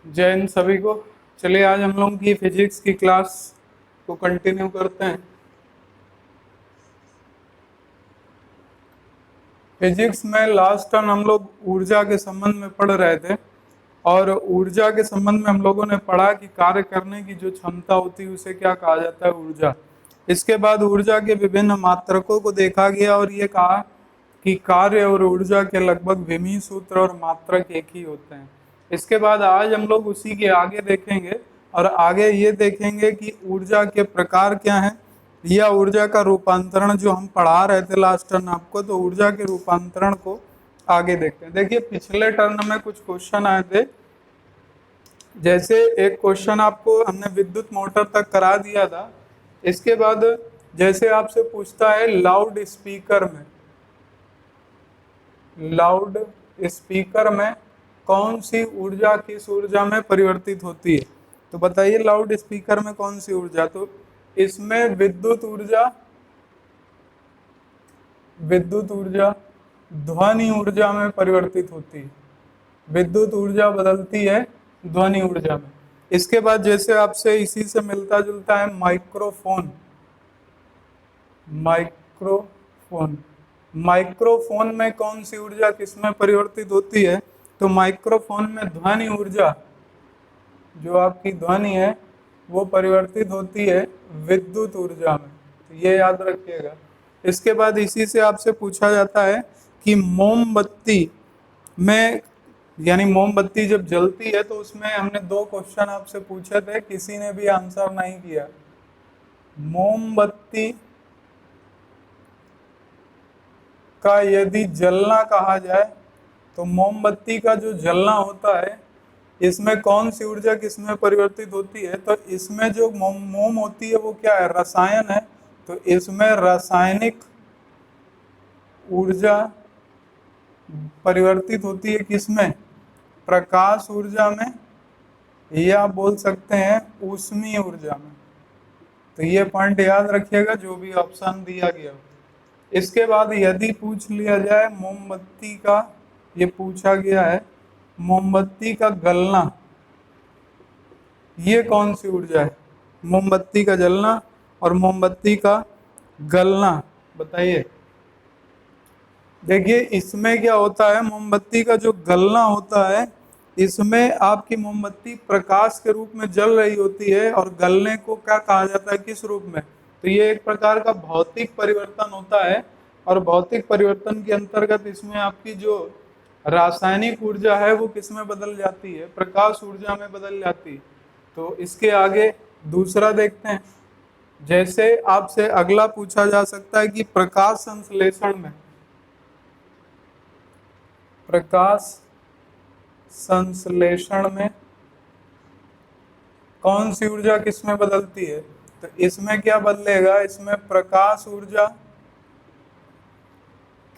जय हिंद सभी को। चलिए आज हम लोग की फिजिक्स की क्लास को कंटिन्यू करते हैं। फिजिक्स में लास्ट टाइम हम लोग ऊर्जा के संबंध में पढ़ रहे थे और ऊर्जा के संबंध में हम लोगों ने पढ़ा कि कार्य करने की जो क्षमता होती है उसे क्या कहा जाता है, ऊर्जा। इसके बाद ऊर्जा के विभिन्न मात्रकों को देखा गया और ये कहा कि कार्य और ऊर्जा के लगभग विमीय सूत्र और मात्रक एक ही होते हैं। इसके बाद आज हम लोग उसी के आगे देखेंगे और आगे ये देखेंगे कि ऊर्जा के प्रकार क्या हैं या ऊर्जा का रूपांतरण जो हम पढ़ा रहे थे लास्ट टर्न आपको, तो ऊर्जा के रूपांतरण को आगे देखते हैं। देखिए पिछले टर्न में कुछ क्वेश्चन आए थे, जैसे एक क्वेश्चन आपको हमने विद्युत मोटर तक करा दिया था। इसके बाद जैसे आपसे पूछता है लाउड स्पीकर में कौन सी ऊर्जा किस ऊर्जा में परिवर्तित होती है, तो बताइए लाउड स्पीकर में कौन सी ऊर्जा। तो इसमें विद्युत ऊर्जा ध्वनि ऊर्जा में परिवर्तित होती है। विद्युत ऊर्जा बदलती है ध्वनि ऊर्जा में। इसके बाद जैसे आपसे इसी से मिलता जुलता है माइक्रोफोन माइक्रोफोन में कौन सी ऊर्जा किसमें परिवर्तित होती है, तो माइक्रोफोन में ध्वनि ऊर्जा, जो आपकी ध्वनि है वो परिवर्तित होती है विद्युत ऊर्जा में, तो ये याद रखिएगा। इसके बाद इसी से आपसे पूछा जाता है कि मोमबत्ती में, यानी मोमबत्ती जब जलती है तो उसमें हमने दो क्वेश्चन आपसे पूछे थे, किसी ने भी आंसर नहीं किया। मोमबत्ती का यदि जलना कहा जाए तो मोमबत्ती का जो जलना होता है इसमें कौन सी ऊर्जा किसमें परिवर्तित होती है, तो इसमें जो मोम होती है वो क्या है, रसायन है, तो इसमें रासायनिक ऊर्जा परिवर्तित होती है किसमें, प्रकाश ऊर्जा में, या बोल सकते हैं ऊष्मीय ऊर्जा में। तो ये पॉइंट याद रखिएगा जो भी ऑप्शन दिया गया हो। इसके बाद यदि पूछ लिया जाए मोमबत्ती का, ये पूछा गया है मोमबत्ती का गलना, ये कौन सी ऊर्जा है, मोमबत्ती का जलना और मोमबत्ती का गलना, बताइए। देखिए इसमें क्या होता है, मोमबत्ती का जो गलना होता है इसमें आपकी मोमबत्ती प्रकाश के रूप में जल रही होती है और गलने को क्या कहा जाता है, किस रूप में, तो ये एक प्रकार का भौतिक परिवर्तन होता है और भौतिक परिवर्तन के अंतर्गत इसमें आपकी जो रासायनिक ऊर्जा है वो किस में बदल जाती है, प्रकाश ऊर्जा में बदल जाती है। तो इसके आगे दूसरा देखते हैं। जैसे आपसे अगला पूछा जा सकता है कि प्रकाश संश्लेषण में कौन सी ऊर्जा किस में बदलती है, तो इसमें क्या बदलेगा, इसमें प्रकाश ऊर्जा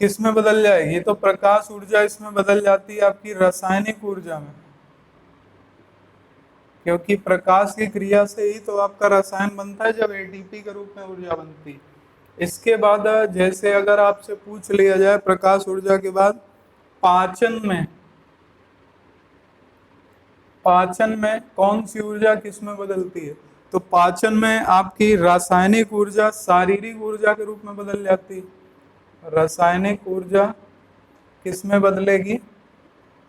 किस में बदल जाएगी, तो प्रकाश ऊर्जा इसमें बदल जाती है आपकी रासायनिक ऊर्जा में, क्योंकि प्रकाश की क्रिया से ही तो आपका रसायन बनता है जब एटीपी के रूप में ऊर्जा बनती है। इसके बाद जैसे अगर आपसे पूछ लिया जाए प्रकाश ऊर्जा के बाद पाचन में कौन सी ऊर्जा किस में बदलती है, तो पाचन में आपकी रासायनिक ऊर्जा शारीरिक ऊर्जा के रूप में बदल जाती है। रासायनिक ऊर्जा किस में बदलेगी,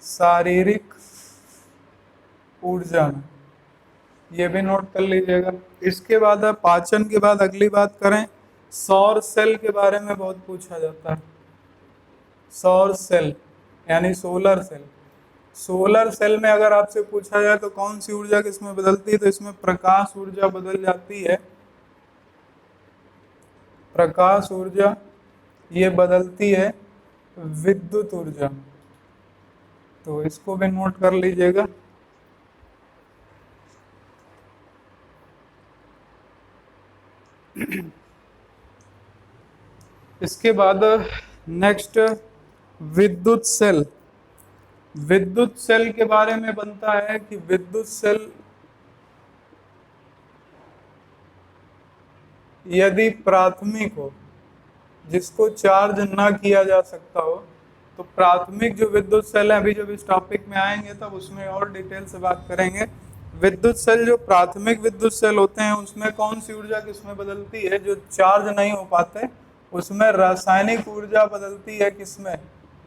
शारीरिक ऊर्जा में, ये भी नोट कर लीजिएगा। इसके बाद पाचन के बाद अगली बात करें, सौर सेल के बारे में बहुत पूछा जाता है। सौर सेल यानी सोलर सेल, सोलर सेल में अगर आपसे पूछा जाए तो कौन सी ऊर्जा किसमें बदलती है, तो इसमें प्रकाश ऊर्जा बदल जाती है। प्रकाश ऊर्जा ये बदलती है विद्युत ऊर्जा में, तो इसको भी नोट कर लीजिएगा। इसके बाद नेक्स्ट विद्युत सेल। विद्युत सेल के बारे में बनता है कि विद्युत सेल यदि प्राथमिक हो, जिसको चार्ज ना किया जा सकता हो, तो प्राथमिक जो विद्युत सेल है, अभी जब इस टॉपिक में आएंगे तब उसमें और डिटेल से बात करेंगे। विद्युत सेल, जो प्राथमिक विद्युत सेल होते हैं उसमें कौन सी ऊर्जा किसमें बदलती है? जो चार्ज नहीं हो पाते उसमें रासायनिक ऊर्जा बदलती है, किसमें?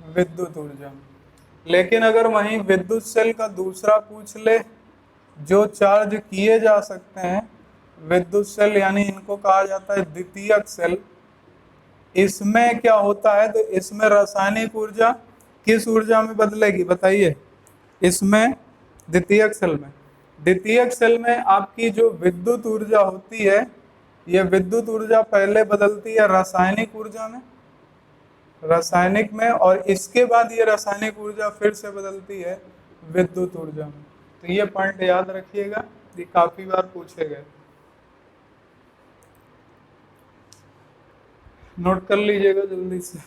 विद्युत ऊर्जा। लेकिन अगर वहीं विद्युत सेल का दूसरा पूछ ले, जो चार्ज किए जा सकते हैं विद्युत सेल, यानी इनको कहा जाता है द्वितीयक सेल। इसमें क्या होता है? तो इसमें रासायनिक ऊर्जा किस ऊर्जा में बदलेगी बताइए? इसमें द्वितीयक सेल में आपकी जो विद्युत ऊर्जा होती है, ये विद्युत ऊर्जा पहले बदलती है रासायनिक ऊर्जा में, और इसके बाद ये रासायनिक ऊर्जा फिर से बदलती है विद्युत ऊर्जा में। तो ये पॉइंट याद रखिएगा, ये काफी बार पूछे गए, नोट कर लीजिएगा जल्दी से।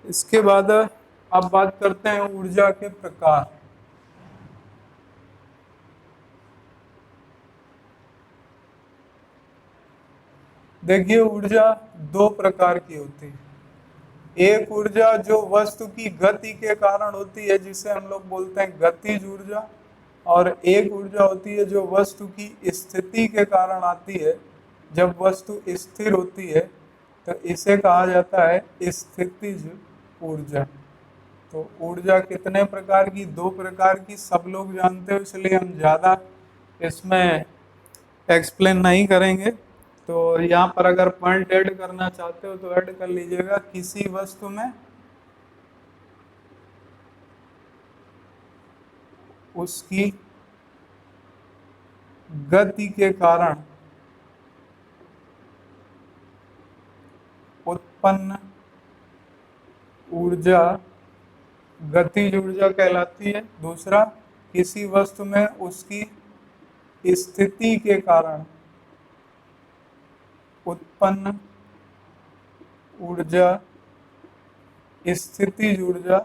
इसके बाद अब बात करते हैं ऊर्जा के प्रकार। देखिए, ऊर्जा दो प्रकार की होती है। एक ऊर्जा जो वस्तु की गति के कारण होती है, जिसे हम लोग बोलते हैं गतिज ऊर्जा, और एक ऊर्जा होती है जो वस्तु की स्थिति के कारण आती है। जब वस्तु स्थिर होती है तो इसे कहा जाता है स्थितिज ऊर्जा। तो ऊर्जा कितने प्रकार की? दो प्रकार की, सब लोग जानते हो, इसलिए हम ज़्यादा इसमें एक्सप्लेन नहीं करेंगे। तो यहाँ पर अगर पॉइंट ऐड करना चाहते हो तो ऐड कर लीजिएगा। किसी वस्तु में उसकी गति के कारण उत्पन्न ऊर्जा गतिज ऊर्जा कहलाती है। दूसरा, किसी वस्तु में उसकी स्थिति के कारण उत्पन्न ऊर्जा स्थितिज ऊर्जा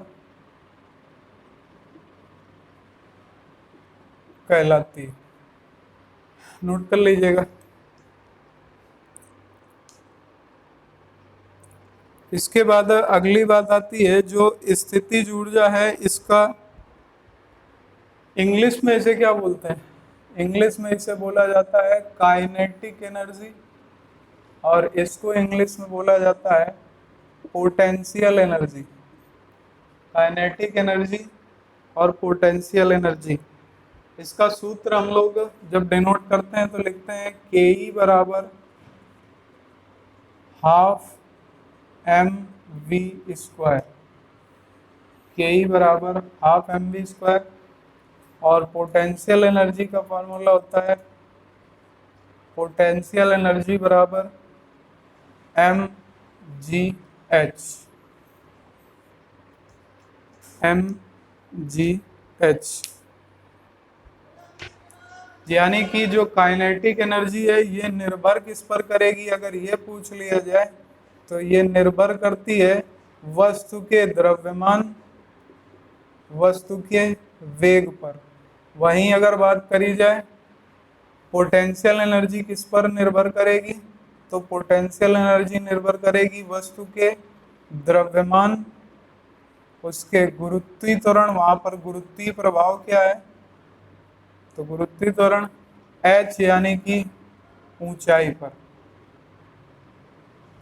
कहलाती है। नोट कर लीजिएगा। इसके बाद अगली बात आती है, जो स्थितिज ऊर्जा है, इसका इंग्लिश में इसे क्या बोलते हैं? इंग्लिश में इसे बोला जाता है काइनेटिक एनर्जी, और इसको इंग्लिश में बोला जाता है पोटेंशियल एनर्जी। काइनेटिक एनर्जी और पोटेंशियल एनर्जी, इसका सूत्र हम लोग जब डिनोट करते हैं तो लिखते हैं के बराबर हाफ mv²। के बराबर हाफ mv²। और पोटेंशियल एनर्जी का फॉर्मूला होता है पोटेंशियल एनर्जी बराबर mgh। यानी कि जो काइनेटिक एनर्जी है ये निर्भर किस पर करेगी? अगर ये पूछ लिया जाए तो ये निर्भर करती है वस्तु के द्रव्यमान, वस्तु के वेग पर। वहीं अगर बात करी जाए पोटेंशियल एनर्जी किस पर निर्भर करेगी? तो पोटेंशियल एनर्जी निर्भर करेगी वस्तु के द्रव्यमान, उसके गुरुत्वीय त्वरण, वहां पर गुरुत्वीय प्रभाव क्या है? तो गुरुत्वीय त्वरण h, यानी कि ऊंचाई पर,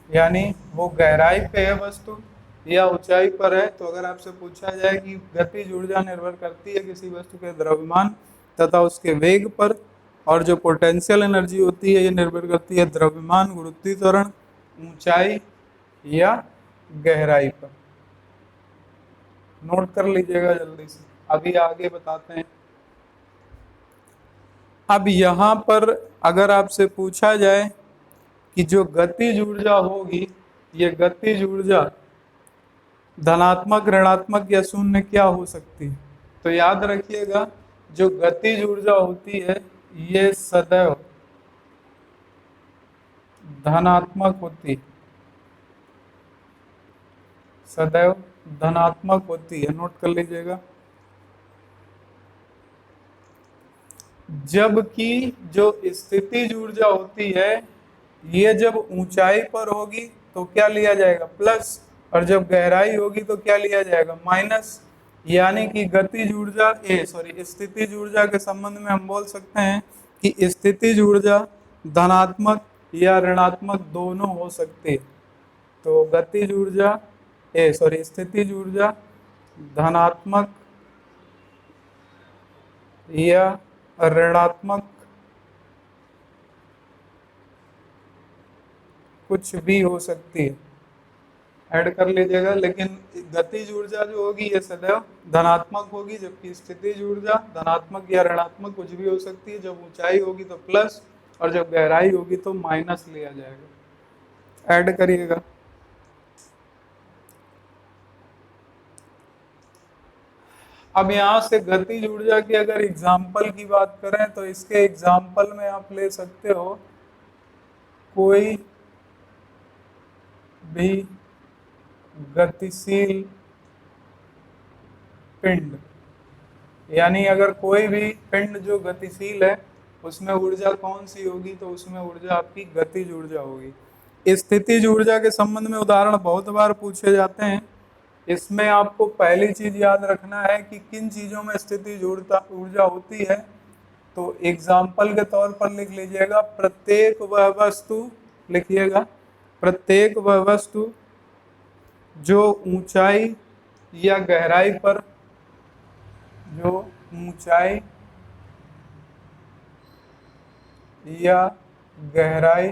यानी वो गहराई पे है वस्तु या ऊंचाई पर है। तो अगर आपसे पूछा जाए कि गतिज ऊर्जा निर्भर करती है किसी वस्तु के द्रव्यमान तथा उसके वेग पर, और जो पोटेंशियल एनर्जी होती है ये निर्भर करती है द्रव्यमान, गुरुत्वीय त्वरण, ऊंचाई या गहराई पर। नोट कर लीजिएगा जल्दी से, अभी आगे बताते हैं। अब यहाँ पर अगर आपसे पूछा जाए कि जो गतिज ऊर्जा होगी, ये गतिज ऊर्जा धनात्मक, ऋणात्मक या शून्य क्या हो सकती है? तो याद रखिएगा, जो गतिज ऊर्जा होती है ये सदैव धनात्मक होती है, सदैव धनात्मक होती है, नोट कर लीजिएगा। जबकि जो स्थितिज ऊर्जा होती है ये जब ऊंचाई पर होगी तो क्या लिया जाएगा? प्लस, और जब गहराई होगी तो क्या लिया जाएगा? माइनस। यानी कि गतिज ऊर्जा स्थितिज ऊर्जा के संबंध में हम बोल सकते हैं कि स्थितिज ऊर्जा धनात्मक या ऋणात्मक दोनों हो सकती है। तो गतिज ऊर्जा स्थितिज ऊर्जा धनात्मक या ऋणात्मक कुछ भी हो सकती है, ऐड कर लीजिएगा। लेकिन गतिज ऊर्जा जो होगी ये सदैव धनात्मक होगी, जबकि स्थितिज ऊर्जा धनात्मक या ऋणात्मक कुछ भी हो सकती है। जब ऊंचाई होगी तो प्लस और जब गहराई होगी तो माइनस लिया जाएगा, ऐड करिएगा। अब यहाँ से गतिज ऊर्जा की अगर एग्जाम्पल की बात करें तो इसके एग्जाम्पल में आप ले सकते हो कोई भी गतिशील पिंड, यानी अगर कोई भी पिंड जो गतिशील है उसमें ऊर्जा कौन सी होगी? तो उसमें ऊर्जा आपकी गतिज ऊर्जा होगी। स्थितिज ऊर्जा के संबंध में उदाहरण बहुत बार पूछे जाते हैं। इसमें आपको पहली चीज याद रखना है कि किन चीजों में स्थितिज ऊर्जा होती है। तो एग्जाम्पल के तौर पर लिख लीजिएगा, प्रत्येक वह वस्तु, लिखिएगा, प्रत्येक वह वस्तु जो ऊंचाई या गहराई पर, जो ऊंचाई या गहराई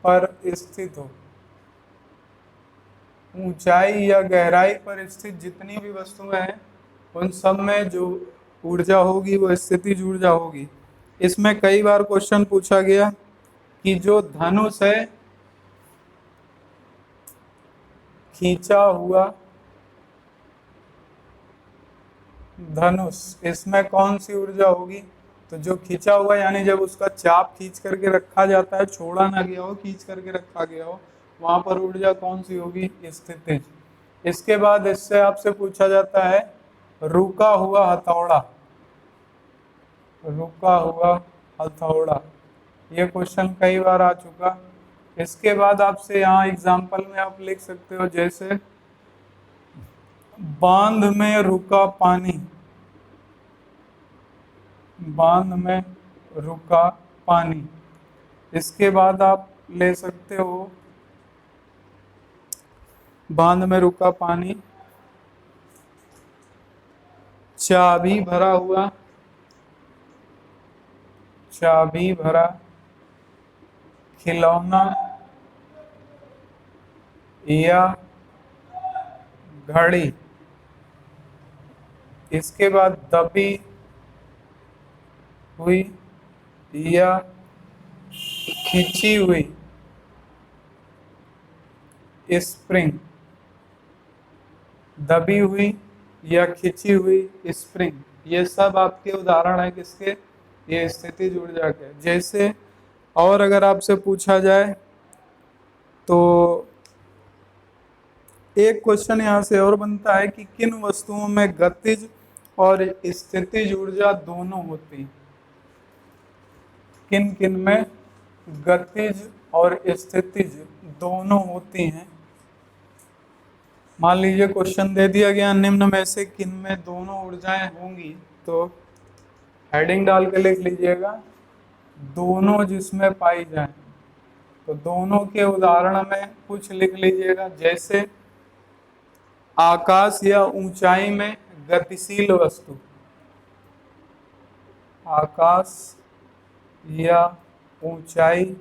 पर स्थित हो। ऊंचाई या गहराई पर स्थित जितनी भी वस्तुएं हैं उन सब में जो ऊर्जा होगी वो स्थितिज ऊर्जा होगी। इसमें कई बार क्वेश्चन पूछा गया कि जो धनुष है, खींचा हुआ धनुष, इसमें कौन सी ऊर्जा होगी? तो जो खींचा हुआ यानी जब उसका चाप खींच करके रखा जाता है, छोड़ा ना गया हो, खींच करके रखा गया हो, वहां पर ऊर्जा कौन सी होगी? स्थितिज। इसके बाद इससे आपसे पूछा जाता है रुका हुआ हथौड़ा, रुका हुआ हथौड़ा, ये क्वेश्चन कई बार आ चुका। इसके बाद आपसे यहाँ एग्जाम्पल में आप लिख सकते हो, जैसे बांध में रुका पानी, बांध में रुका पानी। इसके बाद आप ले सकते हो बांध में रुका पानी, चाबी भरा हुआ, चाबी भरा खिलौना या घड़ी। इसके बाद दबी हुई या खींची हुई स्प्रिंग, दबी हुई या खींची हुई स्प्रिंग, ये सब आपके उदाहरण है किसके? ये स्थितिज ऊर्जा के। जैसे और अगर आपसे पूछा जाए तो एक क्वेश्चन यहाँ से और बनता है कि किन वस्तुओं में गतिज और स्थितिज ऊर्जा दोनों होती हैं? किन किन में गतिज और स्थितिज दोनों होती हैं? मान लीजिए क्वेश्चन दे दिया गया, निम्न में से किन में दोनों ऊर्जाएं होंगी? तो हेडिंग डाल के लिख लीजिएगा, दोनों जिसमें पाई जाए। तो दोनों के उदाहरण में कुछ लिख लीजिएगा, जैसे आकाश या ऊंचाई में गतिशील वस्तु, आकाश या ऊंचाई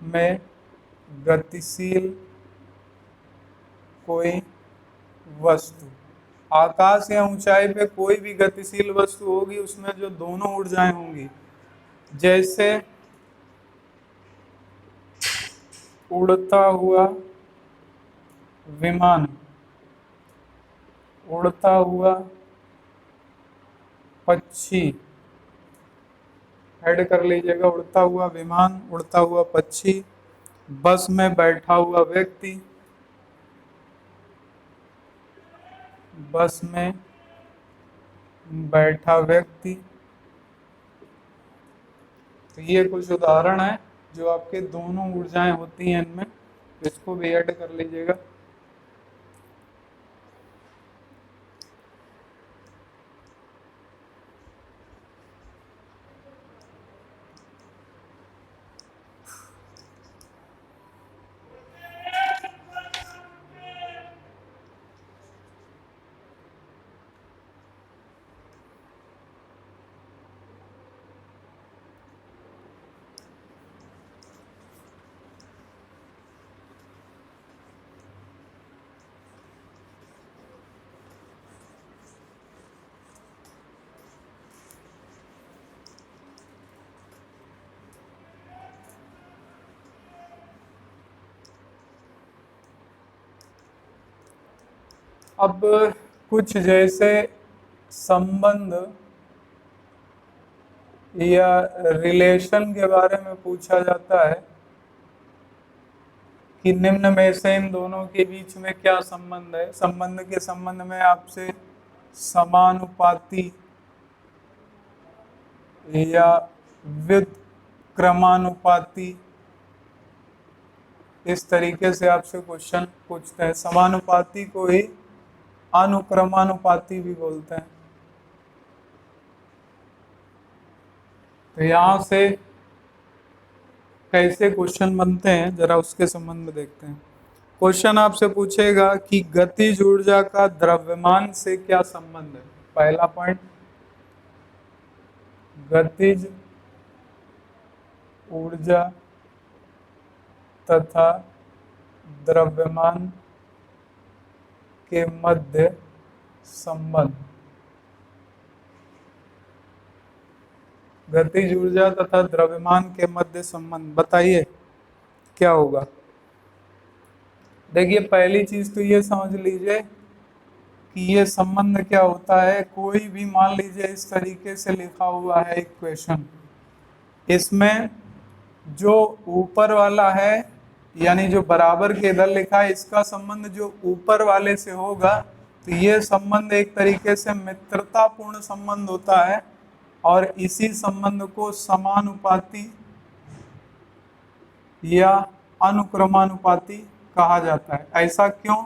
में गतिशील कोई वस्तु, आकाश या ऊंचाई पे कोई भी गतिशील वस्तु होगी उसमें जो दोनों ऊर्जाएं होंगी, जैसे उड़ता हुआ विमान, उड़ता हुआ पक्षी, ऐड कर लीजिएगा, उड़ता हुआ विमान, उड़ता हुआ पक्षी, बस में बैठा हुआ व्यक्ति, बस में बैठा व्यक्ति। तो ये कुछ उदाहरण है जो आपके दोनों ऊर्जाएं होती हैं इनमें, इसको भी ऐड कर लीजिएगा। अब कुछ जैसे संबंध या रिलेशन के बारे में पूछा जाता है कि निम्न में से इन दोनों के बीच में क्या संबंध है। संबंध के संबंध में आपसे समानुपाती या व्युत्क्रमानुपाती, इस तरीके से आपसे क्वेश्चन पूछते हैं। समानुपाती को ही अनुक्रमानुपाती भी बोलते हैं। तो यहाँ से कैसे क्वेश्चन बनते हैं जरा उसके संबंध में देखते हैं। क्वेश्चन आपसे पूछेगा कि गतिज ऊर्जा का द्रव्यमान से क्या संबंध है। पहला पॉइंट, गतिज ऊर्जा तथा द्रव्यमान के मध्य संबंध। गतिज ऊर्जा तथा द्रव्यमान के मध्य संबंध, बताइए क्या होगा। देखिए पहली चीज तो ये समझ लीजिए कि ये संबंध क्या होता है। कोई भी मान लीजिए इस तरीके से लिखा हुआ है एक क्वेश्चन, इसमें जो ऊपर वाला है यानी जो बराबर के इधर लिखा है, इसका संबंध जो ऊपर वाले से होगा तो ये संबंध एक तरीके से मित्रतापूर्ण संबंध होता है और इसी संबंध को समानुपाती या अनुक्रमानुपाती कहा जाता है। ऐसा क्यों?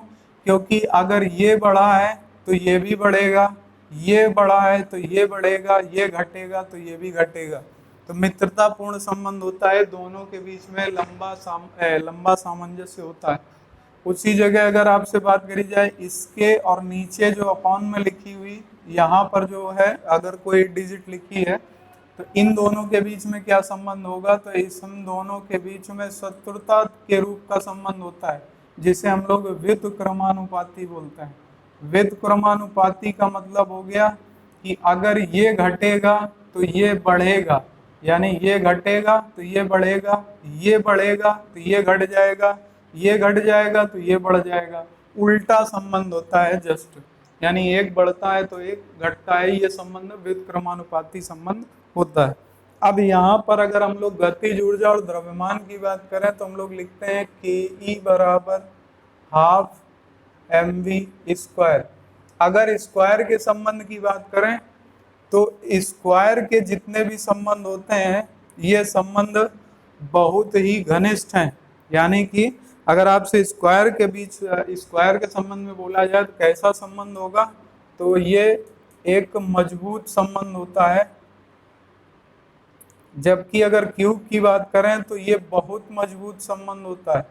क्योंकि अगर ये बढ़ा है तो ये भी बढ़ेगा, ये बढ़ा है तो ये बढ़ेगा, ये घटेगा तो ये भी घटेगा। तो मित्रतापूर्ण संबंध होता है, दोनों के बीच में लंबा सामंजस्य होता है। उसी जगह अगर आपसे बात करी जाए इसके और नीचे जो अपॉन में लिखी हुई यहाँ पर जो है अगर कोई डिजिट लिखी है तो इन दोनों के बीच में क्या संबंध होगा, तो इस दोनों के बीच में शत्रुता के रूप का संबंध होता है जिसे हम लोग व्युत्क्रमानुपाती बोलते हैं। व्युत्क्रमानुपाती का मतलब हो गया कि अगर ये घटेगा तो ये बढ़ेगा, यानी ये घटेगा तो ये बढ़ेगा, ये बढ़ेगा तो ये घट जाएगा, ये घट जाएगा तो ये बढ़ जाएगा। उल्टा संबंध होता है जस्ट, यानी एक बढ़ता है तो एक घटता है। ये संबंध व्युत्क्रमानुपाती संबंध होता है। अब यहाँ पर अगर हम लोग गतिज ऊर्जा और द्रव्यमान की बात करें तो हम लोग लिखते हैं के बराबर हाफ mv²। अगर स्क्वायर के संबंध की बात करें तो स्क्वायर के जितने भी संबंध होते हैं ये संबंध बहुत ही घनिष्ठ हैं। यानी कि अगर आपसे स्क्वायर के बीच स्क्वायर के संबंध में बोला जाए तो कैसा संबंध होगा, तो ये एक मजबूत संबंध होता है। जबकि अगर क्यूब की बात करें तो ये बहुत मजबूत संबंध होता है,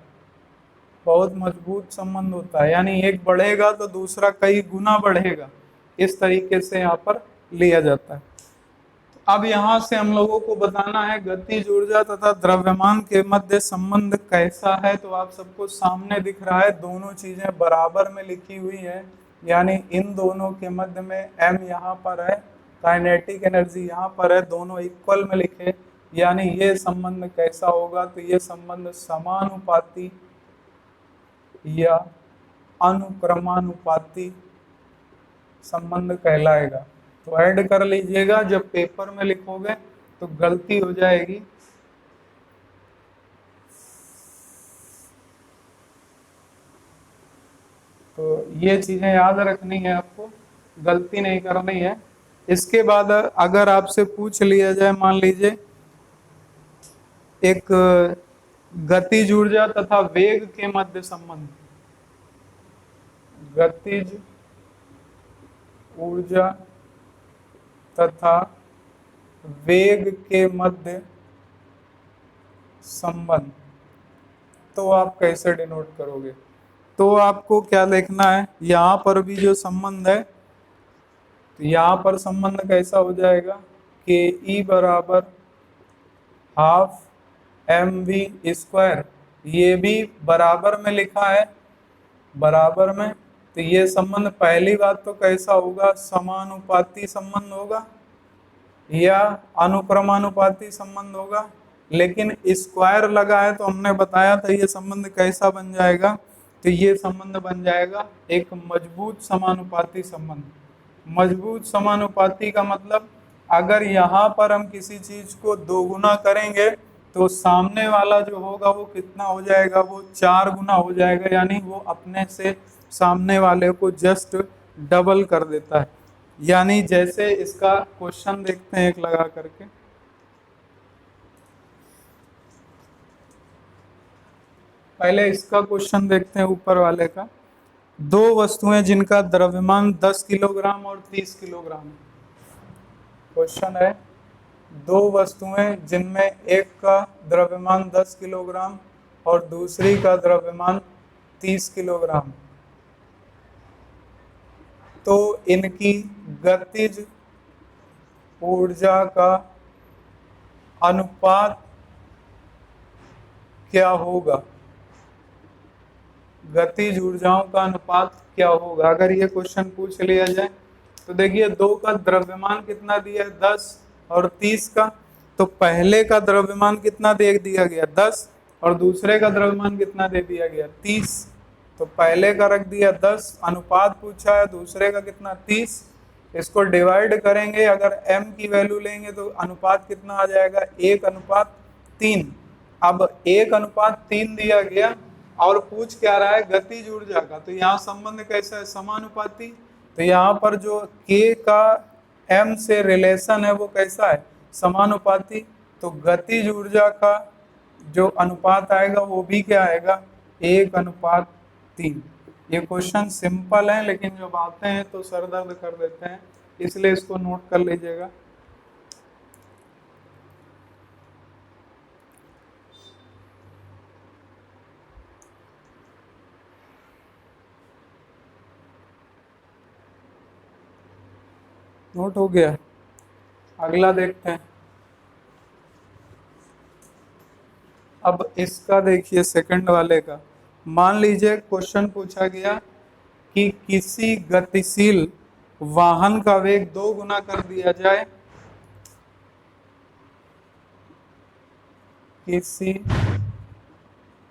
बहुत मजबूत संबंध होता है। यानी एक बढ़ेगा तो दूसरा कई गुना बढ़ेगा, इस तरीके से यहाँ पर लिया जाता है। अब यहाँ से हम लोगों को बताना है गतिज ऊर्जा तथा द्रव्यमान के मध्य संबंध कैसा है। तो आप सबको सामने दिख रहा है, दोनों चीजें बराबर में लिखी हुई है, यानी इन दोनों के मध्य में m यहाँ पर है, काइनेटिक एनर्जी यहाँ पर है, दोनों इक्वल में लिखे। यानी ये संबंध कैसा होगा, तो ये संबंध समानुपाती या अनुक्रमानुपाती संबंध कहलाएगा। तो ऐड कर लीजिएगा, जब पेपर में लिखोगे तो गलती हो जाएगी। तो ये चीजें याद रखनी है आपको, गलती नहीं करनी है। इसके बाद अगर आपसे पूछ लिया जाए, मान लीजिए एक गतिज ऊर्जा तथा वेग के मध्य संबंध, गतिज ऊर्जा तथा वेग के मध्य संबंध, तो आप कैसे डिनोट करोगे? तो आपको क्या देखना है, यहाँ पर भी जो संबंध है, तो यहाँ पर संबंध कैसा हो जाएगा, के ई बराबर हाफ एम वी स्क्वायर, ये भी बराबर में लिखा है, बराबर में। तो ये संबंध पहली बात तो कैसा होगा, समानुपाती संबंध होगा या अनुक्रमानुपाती संबंध होगा। लेकिन स्क्वायर लगा है तो हमने बताया था ये संबंध कैसा बन जाएगा, तो ये संबंध बन जाएगा एक मजबूत समानुपाती संबंध। मजबूत समानुपाती का मतलब, अगर यहाँ पर हम किसी चीज को दोगुना करेंगे तो सामने वाला जो होगा वो कितना हो जाएगा, वो 4 गुना हो जाएगा, यानी वो अपने से सामने वाले को जस्ट डबल कर देता है। यानी जैसे इसका क्वेश्चन देखते हैं एक लगा करके, पहले इसका क्वेश्चन देखते हैं ऊपर वाले का। दो वस्तुएं जिनका द्रव्यमान 10 किलोग्राम और 30 किलोग्राम। क्वेश्चन है, दो वस्तुएं जिनमें एक का द्रव्यमान 10 किलोग्राम और दूसरी का द्रव्यमान 30 किलोग्राम, तो इनकी गतिज ऊर्जा का अनुपात क्या होगा? गतिज ऊर्जाओं का अनुपात क्या होगा, अगर ये क्वेश्चन पूछ लिया जाए। तो देखिए, दो का द्रव्यमान कितना दिया है, 10, और 30 का, तो पहले का द्रव्यमान कितना दे दिया गया, 10, और दूसरे का द्रव्यमान कितना दे दिया गया, 30। तो पहले का रख दिया 10, अनुपात पूछा है, दूसरे का कितना, 30। इसको डिवाइड करेंगे, अगर m की वैल्यू लेंगे तो अनुपात कितना आ जाएगा, 1:3। अब 1:3 दिया गया और पूछ क्या रहा है, गतिज ऊर्जा का, तो यहाँ संबंध कैसा है, समानुपाती। तो यहाँ पर जो k का m से रिलेशन है वो कैसा है, समानुपाती। तो गतिज ऊर्जा का जो अनुपात आएगा वो भी क्या आएगा, 1:3। ये क्वेश्चन सिंपल है, लेकिन जब आते हैं तो सर दर्द कर देते हैं, इसलिए इसको नोट कर लीजिएगा। नोट हो गया, अगला देखते हैं। अब इसका देखिए, सेकंड वाले का, मान लीजिए क्वेश्चन पूछा गया कि किसी गतिशील वाहन का वेग 2 गुना कर दिया जाए, किसी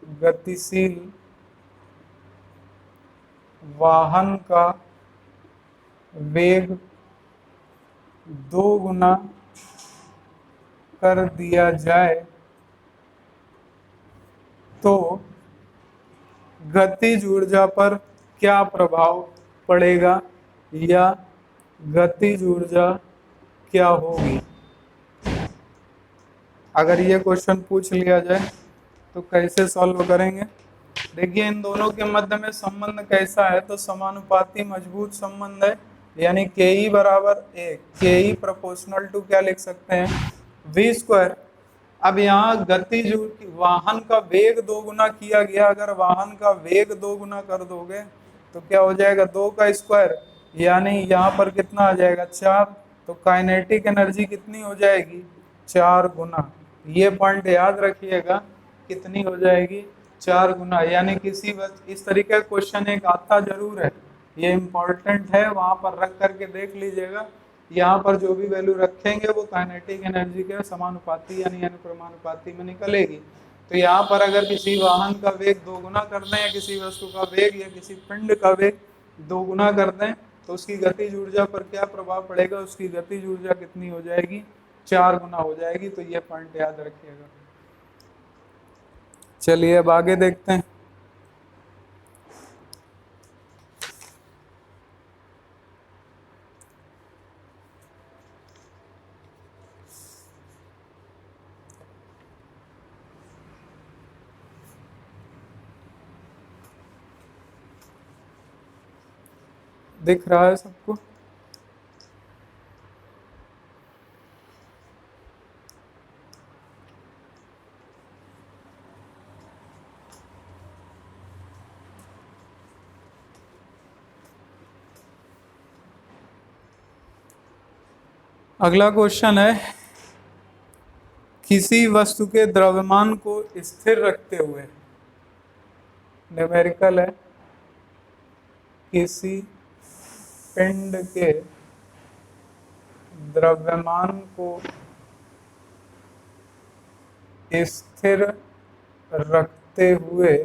गतिशील वाहन का वेग 2 गुना कर दिया जाए, तो गतिज ऊर्जा पर क्या प्रभाव पड़ेगा या गतिज ऊर्जा क्या होगी। अगर ये क्वेश्चन पूछ लिया जाए तो कैसे सॉल्व करेंगे। देखिए, इन दोनों के मध्य में संबंध कैसा है, तो समानुपाती मजबूत संबंध है, यानी के ई बराबर 1, के ई प्रोपोर्शनल टू क्या लिख सकते हैं, वी स्क्वायर। अब यहाँ गतिज वाहन का वेग 2 गुना किया गया, अगर वाहन का वेग 2 गुना कर दोगे तो क्या हो जाएगा, 2 का स्क्वायर, यानी यहाँ पर कितना आ जाएगा, 4। तो काइनेटिक एनर्जी कितनी हो जाएगी, 4 गुना। ये पॉइंट याद रखिएगा, कितनी हो जाएगी, 4 गुना। यानी किसी इस तरीके का क्वेश्चन एक आता जरूर है, ये इम्पोर्टेंट है, वहाँ पर रख करके देख लीजिएगा। यहाँ पर जो भी वैल्यू रखेंगे वो काइनेटिक एनर्जी के समानुपाती यानी अनुक्रमानुपाती में निकलेगी। तो यहाँ पर अगर किसी वाहन का वेग दोगुना कर दें या किसी वस्तु का वेग या किसी पिंड का वेग दोगुना कर दें तो उसकी गतिज ऊर्जा पर क्या प्रभाव पड़ेगा, उसकी गतिज ऊर्जा कितनी हो जाएगी, 4 गुना हो जाएगी। तो ये पॉइंट याद रखिएगा। चलिए अब आगे देखते हैं। दिख रहा है सबको? अगला क्वेश्चन है, किसी वस्तु के द्रव्यमान को स्थिर रखते हुए, न्यूमेरिकल है, किसी पिंड के द्रव्यमान को स्थिर रखते हुए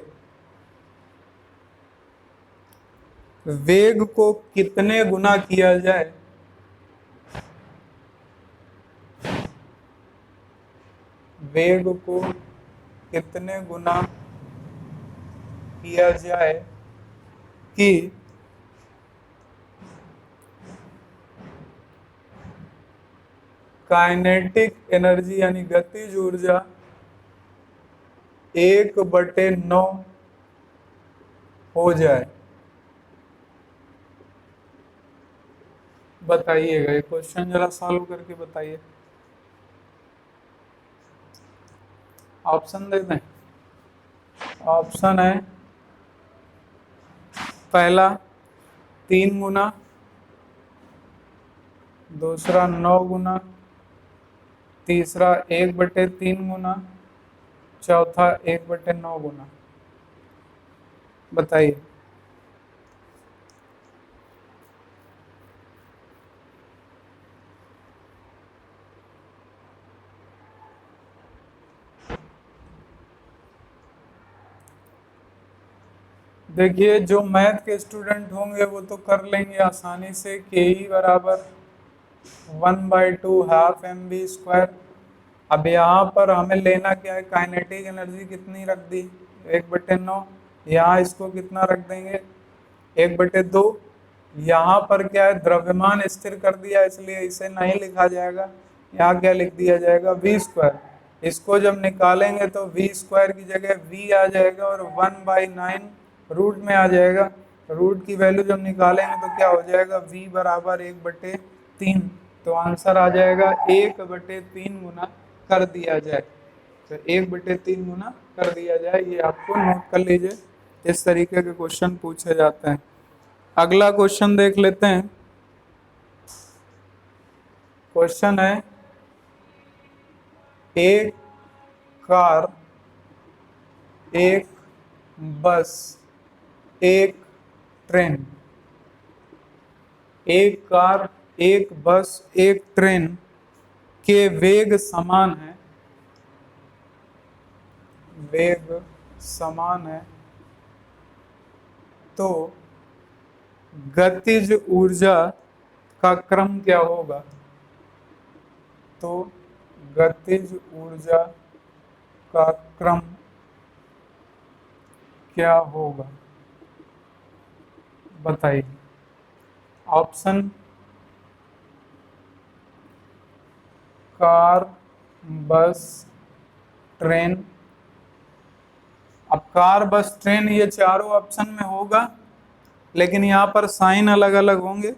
वेग को कितने गुना किया जाए, वेग को कितने गुना किया जाए कि काइनेटिक एनर्जी यानी गतिज ऊर्जा 1/9 हो जाए। बताइएगा, ये क्वेश्चन जरा सॉल्व करके बताइए। ऑप्शन दे दें। ऑप्शन है, पहला 3 गुना, दूसरा 9 गुना, तीसरा 1/3 गुना, चौथा 1/9 गुना। बताइए। देखिए, जो मैथ के स्टूडेंट होंगे वो तो कर लेंगे आसानी से, के ई बराबर 1/2 हाफ mv²। अब यहाँ पर हमें लेना क्या है, काइनेटिक एनर्जी कितनी रख दी, 1/9। यहाँ इसको कितना रख देंगे, 1/2। यहाँ पर क्या है, द्रव्यमान स्थिर कर दिया इसलिए इसे नहीं लिखा जाएगा, यहाँ क्या लिख दिया जाएगा, v²। इसको जब निकालेंगे तो v² की जगह v आ जाएगा और 1/9 रूट में आ जाएगा। रूट की वैल्यू जब निकालेंगे तो क्या हो जाएगा, v बराबर 1/3। तो आंसर आ जाएगा 1/3 गुना कर दिया जाए। तो 1/3 गुना कर दिया जाए, ये आपको नोट कर लीजिए। इस तरीके के क्वेश्चन पूछे जाते हैं। अगला क्वेश्चन देख लेते हैं। क्वेश्चन है, एक कार, एक बस, एक ट्रेन, एक कार, एक बस, एक ट्रेन के वेग समान है, वेग समान है, तो गतिज ऊर्जा का क्रम क्या होगा। तो गतिज ऊर्जा का क्रम क्या होगा, बताइए। ऑप्शन, कार, बस, ट्रेन। अब कार, बस, ट्रेन ये चारों ऑप्शन में होगा, लेकिन यहाँ पर साइन अलग अलग होंगे।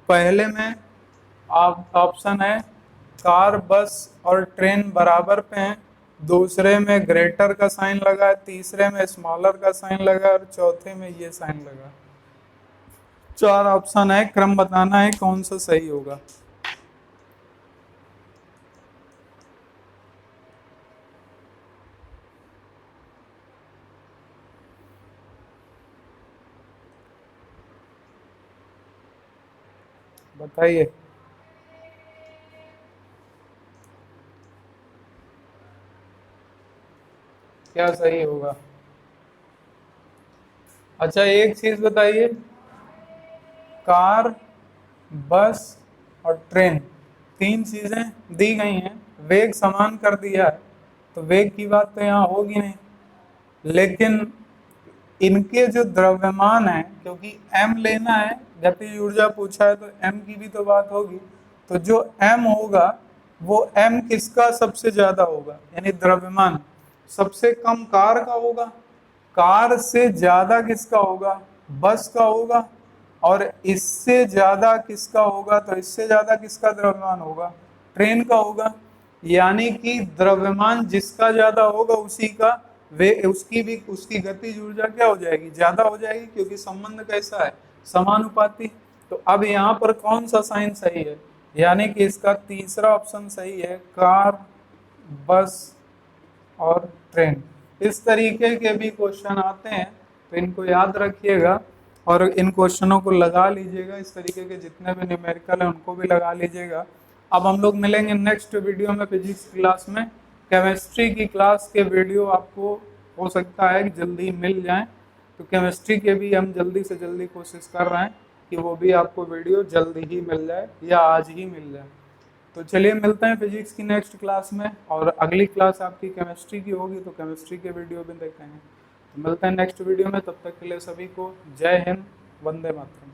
पहले में आप ऑप्शन है कार, बस और ट्रेन बराबर पे हैं, दूसरे में ग्रेटर का साइन लगा है, तीसरे में स्मॉलर का साइन लगा और चौथे में ये साइन लगा। 4 ऑप्शन है, क्रम बताना है कौन सा सही होगा। बताइए। क्या सही होगा? अच्छा एक चीज बताइए, कार, बस और ट्रेन, तीन चीजें दी गई हैं, वेग समान कर दिया है, तो वेग की बात तो यहाँ होगी नहीं। लेकिन इनके जो द्रव्यमान है, क्योंकि एम लेना है, गतिज ऊर्जा पूछा है तो एम की भी तो बात होगी। तो जो एम होगा वो एम किसका सबसे ज्यादा होगा, यानी द्रव्यमान सबसे कम कार का होगा, कार से ज्यादा किसका होगा, बस का होगा, और इससे ज्यादा किसका होगा, तो इससे ज्यादा किसका द्रव्यमान होगा, ट्रेन का होगा। यानी कि द्रव्यमान जिसका ज्यादा होगा उसी का वे उसकी भी उसकी गतिज ऊर्जा क्या हो जाएगी, ज्यादा हो जाएगी, क्योंकि संबंध कैसा है, समानुपाती। तो अब यहाँ पर कौन सा साइन सही है, यानी कि इसका तीसरा ऑप्शन सही है, कार, बस और ट्रेन। इस तरीके के भी क्वेश्चन आते हैं, तो इनको याद रखिएगा और इन क्वेश्चनों को लगा लीजिएगा। इस तरीके के जितने भी न्यूमेरिकल हैं उनको भी लगा लीजिएगा। अब हम लोग मिलेंगे नेक्स्ट वीडियो में फिजिक्स क्लास में। केमिस्ट्री की क्लास के वीडियो आपको हो सकता है कि जल्दी मिल जाएं, तो केमिस्ट्री के भी हम जल्दी से जल्दी कोशिश कर रहे हैं कि वो भी आपको वीडियो जल्दी ही मिल जाए या आज ही मिल जाए। तो चलिए मिलते हैं फिजिक्स की नेक्स्ट क्लास में, और अगली क्लास आपकी केमिस्ट्री की होगी तो केमिस्ट्री के वीडियो भी देखेंगे। तो मिलते हैं नेक्स्ट वीडियो में, तब तक के लिए सभी को जय हिंद, वंदे मातरम।